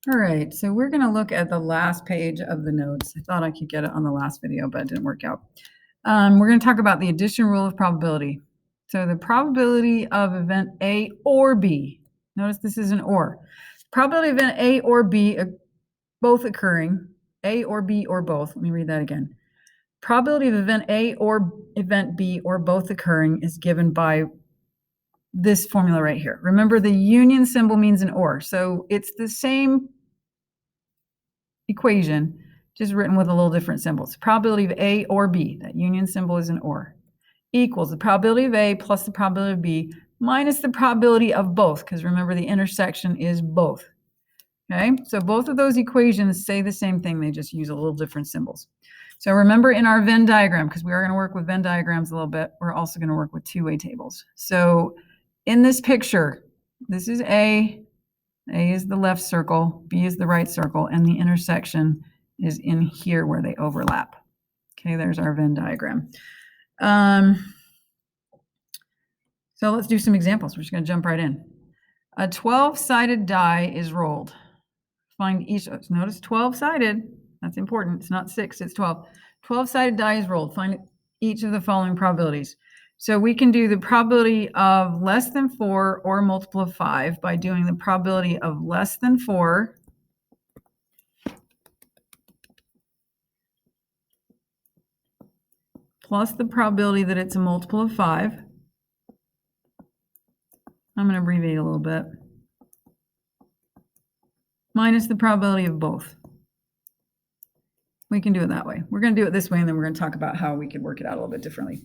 All right, so we're going to look at the last page of the notes. I thought I could get it on the last video, but it didn't work out. We're going to talk about the addition rule of probability. So the probability of event A or B, notice this is an or. Probability of event A or B both occurring, A or B or both. Let me read that again. Probability of event A or event B or both occurring is given by this formula right here. Remember, the union symbol means an or, so it's the same equation, just written with a little different symbols. Probability of A or B, that union symbol is an or, equals the probability of A plus the probability of B minus the probability of both, because remember the intersection is both. Okay, so both of those equations say the same thing, they just use a little different symbols. So remember in our Venn diagram, because we are going to work with Venn diagrams a little bit, we're also going to work with two-way tables. So in this picture, this is A is the left circle, B is the right circle, and the intersection is in here where they overlap. Okay, there's our Venn diagram. So let's do some examples. We're just going to jump right in. A 12-sided die is rolled. Find each, notice 12-sided, that's important. It's not 6, it's 12. 12-sided die is rolled. Find each of the following probabilities. So we can do the probability of less than 4 or a multiple of 5 by doing the probability of less than 4 plus the probability that it's a multiple of 5. I'm going to abbreviate a little bit. Minus the probability of both. We can do it that way. We're going to do it this way, and then we're going to talk about how we could work it out a little bit differently.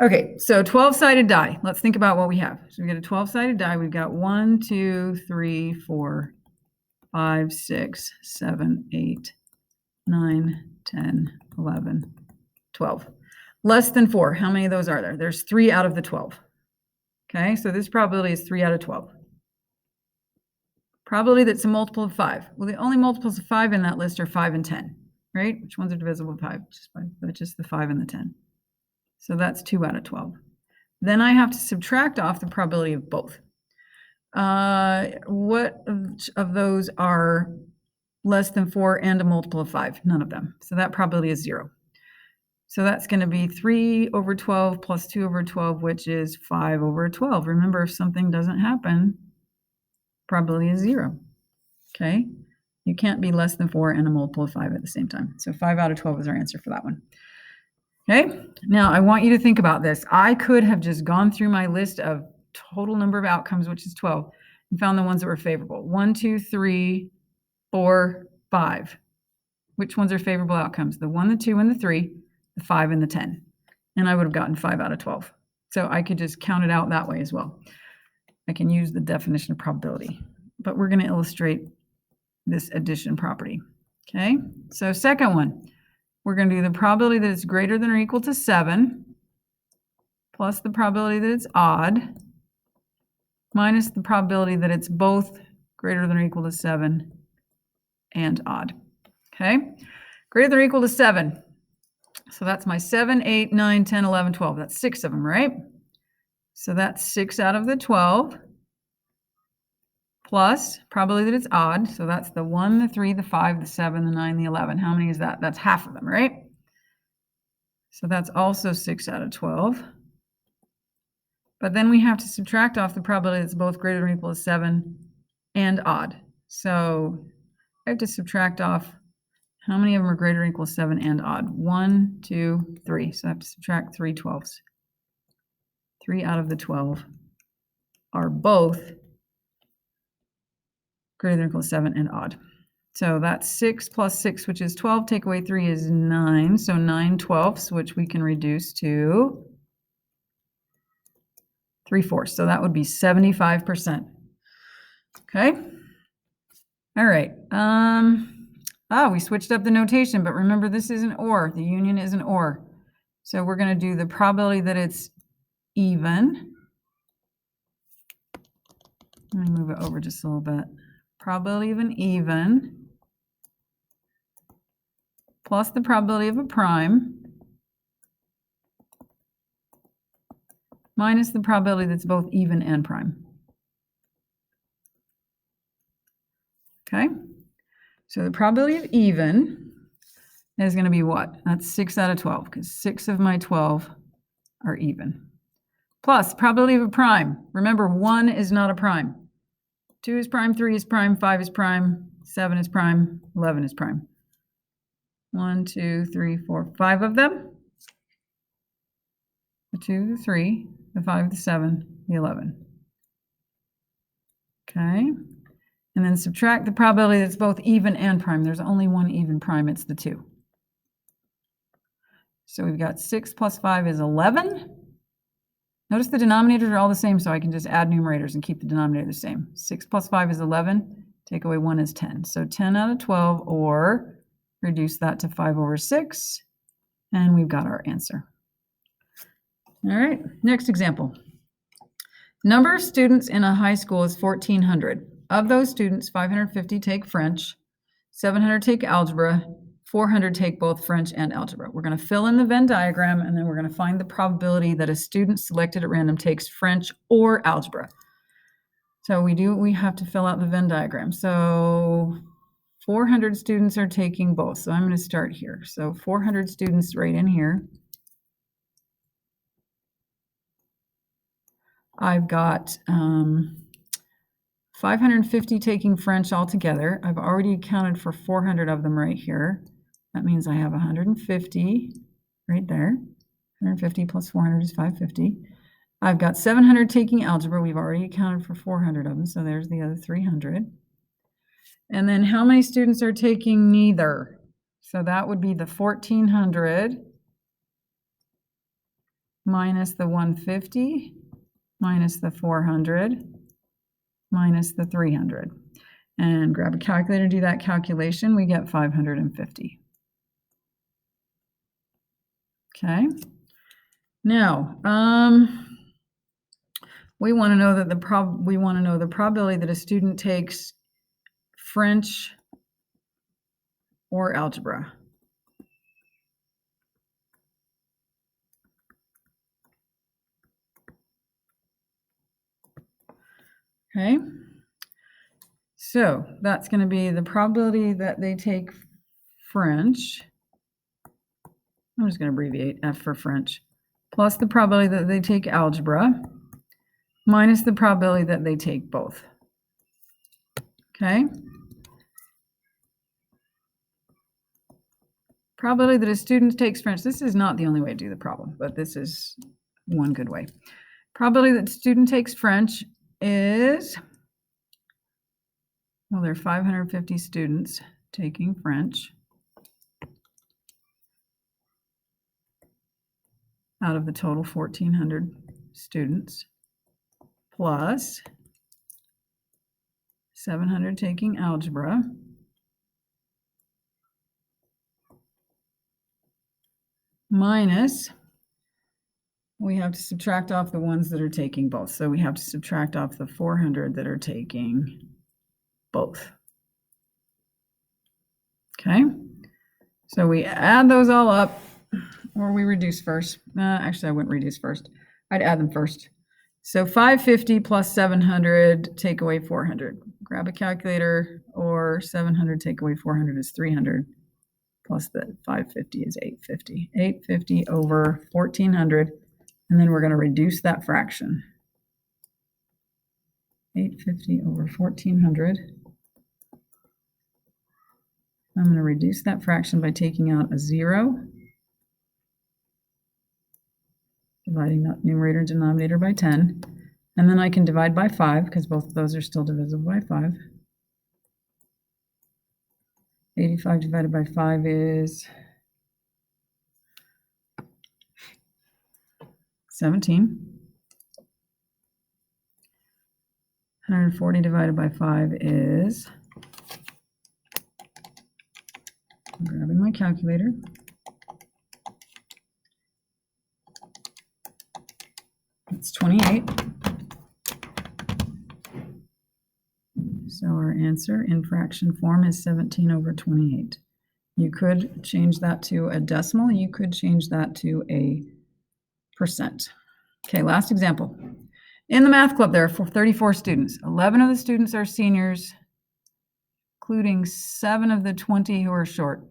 Okay, so 12-sided die. Let's think about what we have. So we got a 12-sided die. We've got 1, 2, 3, 4, 5, 6, 7, 8, 9, 10, 11, 12. Less than 4. How many of those are there? There's 3 out of the 12. Okay, so this probability is 3 out of 12. Probability that's a multiple of 5. Well, the only multiples of 5 in that list are 5 and 10, right? Which ones are divisible by 5? Just the 5 and the 10. So that's 2 out of 12. Then I have to subtract off the probability of both. What of those are less than 4 and a multiple of 5? None of them. So that probability is 0. So that's going to be 3 over 12 plus 2 over 12, which is 5 over 12. Remember, if something doesn't happen, probability is 0. Okay? You can't be less than 4 and a multiple of 5 at the same time. So 5 out of 12 is our answer for that one. Okay, now I want you to think about this. I could have just gone through my list of total number of outcomes, which is 12, and found the ones that were favorable. 1, 2, 3, 4, 5. Which ones are favorable outcomes? The 1, the 2, and the 3, the 5, and the 10. And I would have gotten 5 out of 12. So I could just count it out that way as well. I can use the definition of probability, but we're going to illustrate this addition property. Okay, so second one. We're going to do the probability that it's greater than or equal to 7 plus the probability that it's odd minus the probability that it's both greater than or equal to 7 and odd. Okay, greater than or equal to 7. So that's my 7, 8, 9, 10, 11, 12. That's 6 of them, right? So that's 6 out of the 12 plus probability that it's odd. So that's the 1, the 3, the 5, the 7, the 9, the 11. How many is that? That's half of them, right? So that's also 6 out of 12. But then we have to subtract off the probability that's both greater than or equal to 7 and odd. So I have to subtract off how many of them are greater than or equal to 7 and odd. 1, 2, 3. So I have to subtract 3 twelfths. 3 out of the 12 are both greater than or equal to 7 and odd. So that's 6 plus 6, which is 12. Take away 3 is 9. So 9 twelfths, which we can reduce to 3/4. So that would be 75%. Okay. All right. We switched up the notation, but remember this is an or. The union is an or. So we're going to do the probability that it's even. Let me move it over just a little bit. Probability of an even plus the probability of a prime minus the probability that's both even and prime. Okay, So the probability of even is going to be what? That's 6 out of 12, because 6 of my 12 are even. Plus, probability of a prime. Remember, 1 is not a prime. 2 is prime, 3 is prime, 5 is prime, 7 is prime, 11 is prime. 1, 2, 3, 4, 5 of them. The 2, the 3, the 5, the 7, the 11. Okay. And then subtract the probability that's both even and prime. There's only one even prime, it's the 2. So we've got 6 plus 5 is 11. Notice the denominators are all the same, so I can just add numerators and keep the denominator the same. 6 plus 5 is 11. Take away 1 is 10. So 10 out of 12, or reduce that to 5 over 6. And we've got our answer. All right, next example. Number of students in a high school is 1,400. Of those students, 550 take French, 700 take algebra, 400 take both French and algebra. We're going to fill in the Venn diagram, and then we're going to find the probability that a student selected at random takes French or algebra. So we have to fill out the Venn diagram. So 400 students are taking both. So I'm going to start here. So 400 students right in here. I've got 550 taking French altogether. I've already accounted for 400 of them right here. That means I have 150 right there. 150 plus 400 is 550. I've got 700 taking algebra. We've already accounted for 400 of them, so there's the other 300. And then how many students are taking neither? So that would be the 1,400 minus the 150 minus the 400 minus the 300. And grab a calculator, do that calculation. We get 550. Okay. Now, we want to know that the probability that a student takes French or algebra. Okay. So that's going to be the probability that they take French. I'm just going to abbreviate F for French, plus the probability that they take algebra, minus the probability that they take both. Okay. Probability that a student takes French. This is not the only way to do the problem, but this is one good way. Probability that a student takes French is, well, there are 550 students taking French out of the total 1,400 students, plus 700 taking algebra, minus, we have to subtract off the ones that are taking both. So we have to subtract off the 400 that are taking both. Okay, so we add those all up, or we reduce first. Actually, I wouldn't reduce first. I'd add them first. So 550 plus 700 take away 400. Grab a calculator, or 700 take away 400 is 300, plus the 550 is 850. 850 over 1,400, and then we're going to reduce that fraction. 850 over 1,400. I'm going to reduce that fraction by taking out a 0, dividing that numerator and denominator by 10, and then I can divide by 5 because both of those are still divisible by 5. 85 divided by 5 is 17. 140 divided by 5 is, I'm grabbing my calculator. It's 28. So our answer in fraction form is 17 over 28. You could change that to a decimal. You could change that to a percent. Okay, last example. In the math club, there are 34 students. 11 of the students are seniors. including 7 of the 20 who are short.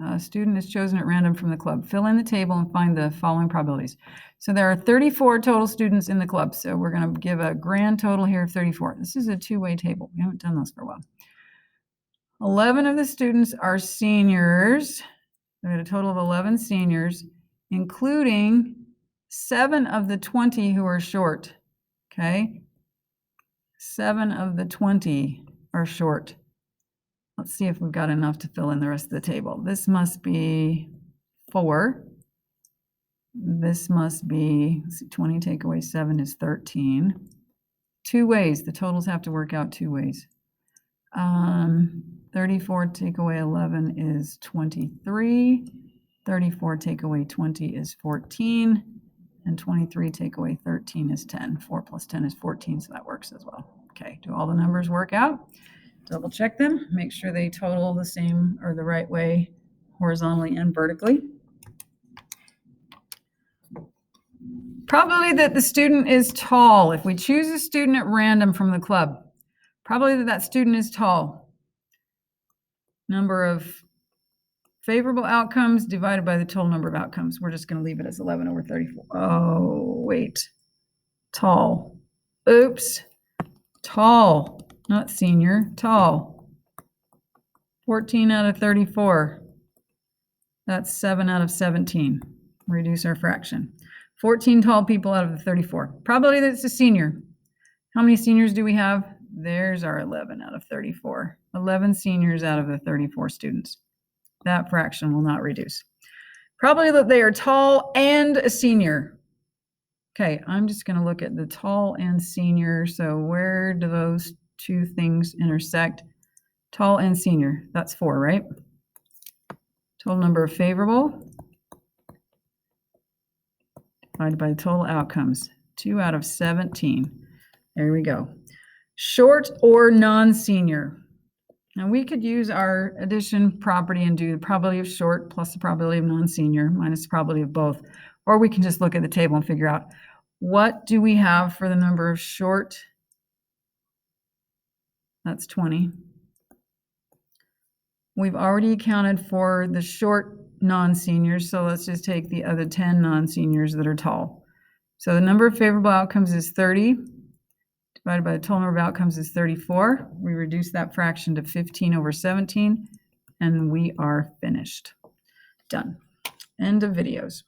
A student is chosen at random from the club. Fill in the table and find the following probabilities. So there are 34 total students in the club. So we're going to give a grand total here of 34. This is a two-way table. We haven't done this for a while. 11 of the students are seniors. We had a total of 11 seniors, including 7 of the 20 who are short. Okay? 7 of the 20 are short. Let's see if we've got enough to fill in the rest of the table. This must be 4. This must be, let's see, 20 take away 7 is 13. 2 ways. The totals have to work out 2 ways. 34 take away 11 is 23. 34 take away 20 is 14. And 23 take away 13 is 10. 4 plus 10 is 14, so that works as well. Okay, do all the numbers work out? Double check them, make sure they total the same or the right way horizontally and vertically. Probability that the student is tall. If we choose a student at random from the club, probability that that student is tall. Number of favorable outcomes divided by the total number of outcomes. We're just going to leave it as 11 over 34. Oh, wait. Tall. Oops. Tall. Not senior. Tall. 14 out of 34. That's 7 out of 17. Reduce our fraction. 14 tall people out of the 34. Probability that it's a senior. How many seniors do we have? There's our 11 out of 34. 11 seniors out of the 34 students. That fraction will not reduce. Probability that they are tall and a senior. Okay, I'm just going to look at the tall and senior. So where do those two things intersect? Tall and senior. That's 4, right? Total number of favorable divided by the total outcomes. 2 out of 17. There we go. Short or non-senior. Now we could use our addition property and do the probability of short plus the probability of non-senior minus the probability of both. Or we can just look at the table and figure out what do we have for the number of short. That's 20. We've already accounted for the short non-seniors, so let's just take the other 10 non-seniors that are tall. So the number of favorable outcomes is 30. Divided by the total number of outcomes is 34. We reduce that fraction to 15 over 17, and we are finished. Done. End of videos.